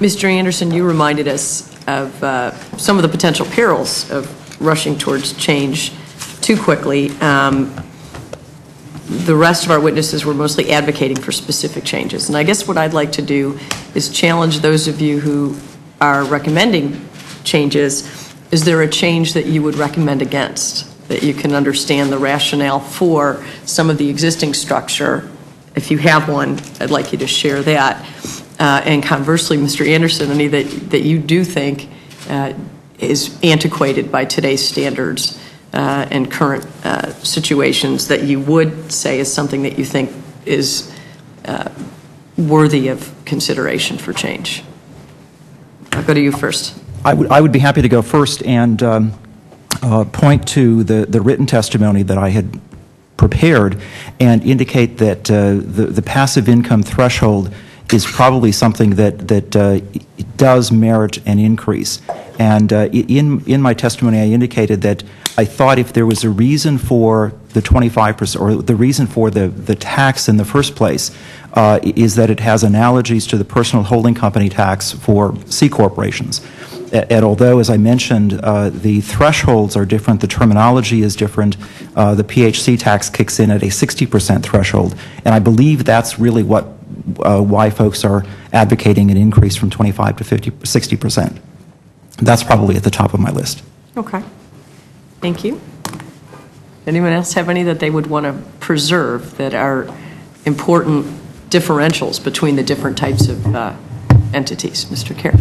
Mr. Anderson, you reminded us of some of the potential perils of rushing towards change too quickly. The rest of our witnesses were mostly advocating for specific changes. And I guess what I'd like to do is challenge those of you who are recommending changes. Is there a change that you would recommend against, that you can understand the rationale for some of the existing structure? If you have one, I'd like you to share that. And conversely, Mr. Anderson, any that you do think is antiquated by today's standards and current situations that you would say is something that you think is worthy of consideration for change? I'll go to you first. I would be happy to go first and point to the written testimony that I had prepared and indicate that the passive income threshold is probably something that does merit an increase. And in my testimony, I indicated that I thought if there was a reason for the 25%, or the reason for the tax in the first place, is that it has analogies to the personal holding company tax for C corporations. And although, as I mentioned, the thresholds are different, the terminology is different, the PHC tax kicks in at a 60% threshold, and I believe that's really why folks are advocating an increase from 25 to 60%. That's probably at the top of my list. Okay. Thank you. Anyone else have any that they would want to preserve that are important differentials between the different types of entities? Mr. Kerr.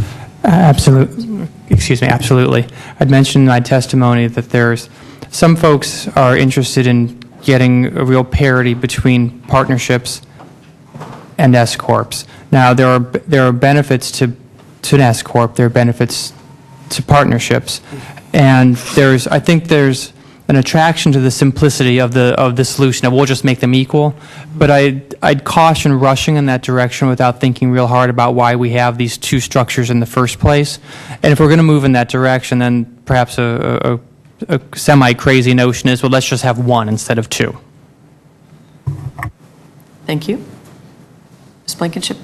Absolutely. Excuse me. Absolutely. I'd mentioned in my testimony that there's some folks are interested in getting a real parity between partnerships and S corps. Now there are benefits to an S corp. There are benefits to partnerships, and I think there's an attraction to the simplicity of the solution. That we'll just make them equal, but I'd caution rushing in that direction without thinking real hard about why we have these two structures in the first place. And if we're going to move in that direction, then perhaps a semi-crazy notion is, well, let's just have one instead of two. Thank you. Ms. Blankenship.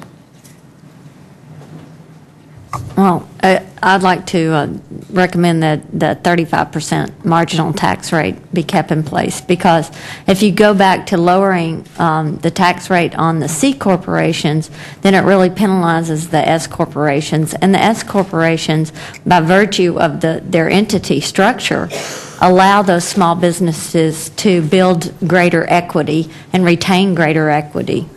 Well, I'd like to recommend that the 35% marginal tax rate be kept in place, because if you go back to lowering the tax rate on the C corporations, then it really penalizes the S corporations. And the S corporations, by virtue of their entity structure, allow those small businesses to build greater equity and retain greater equity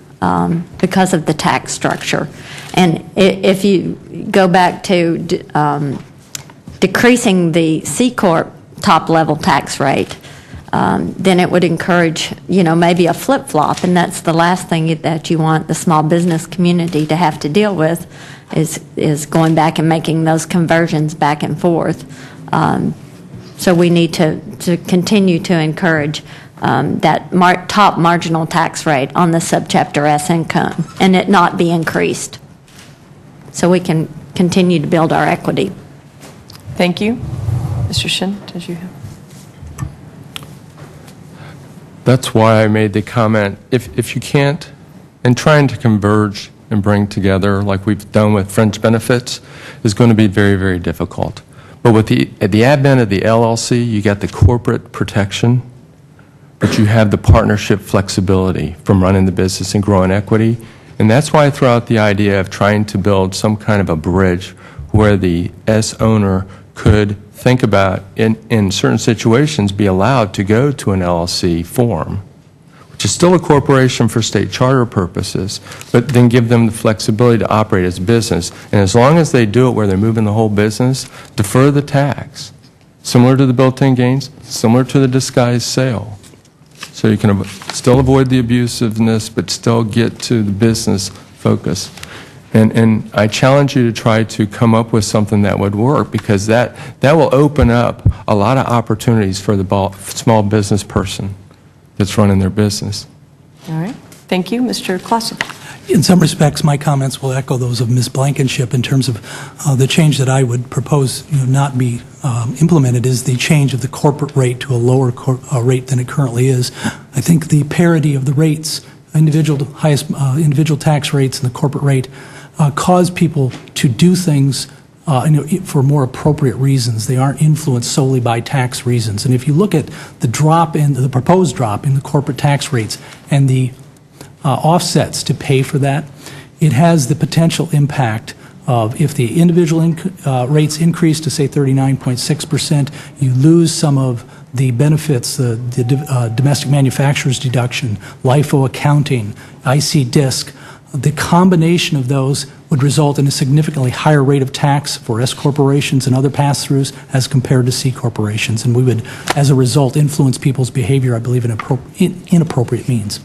because of the tax structure. And if you go back to decreasing the C Corp top level tax rate, then it would encourage, maybe a flip-flop, and that's the last thing that you want the small business community to have to deal with, is going back and making those conversions back and forth. So we need to continue to encourage that top marginal tax rate on the subchapter S income, and it not be increased, so we can continue to build our equity. Thank you. Mr. Shin, did you have? That's why I made the comment, if you can't, and trying to converge and bring together like we've done with fringe benefits is going to be very, very difficult. But with the advent of the LLC, you got the corporate protection, but you have the partnership flexibility from running the business and growing equity. And that's why I throw out the idea of trying to build some kind of a bridge where the S owner could think about, in certain situations, be allowed to go to an LLC form, which is still a corporation for state charter purposes, but then give them the flexibility to operate as a business. And as long as they do it where they're moving the whole business, defer the tax, similar to the built-in gains, similar to the disguised sale. So you can still avoid the abusiveness, but still get to the business focus. And I challenge you to try to come up with something that would work, because that will open up a lot of opportunities for the small business person that's running their business. All right. Thank you. Mr. Clausen. In some respects, my comments will echo those of Ms. Blankenship in terms of the change that I would propose not be implemented is the change of the corporate rate to a lower rate than it currently is. I think the parity of the rates, highest individual tax rates and the corporate rate, cause people to do things for more appropriate reasons. They aren't influenced solely by tax reasons. And if you look at the proposed drop in the corporate tax rates and the offsets to pay for that, it has the potential impact of, if the individual rates increase to, say, 39.6%, you lose some of the benefits, the domestic manufacturer's deduction, LIFO accounting, IC DISC. The combination of those would result in a significantly higher rate of tax for S corporations and other pass-throughs as compared to C corporations. And we would, as a result, influence people's behavior, I believe, in inappropriate means.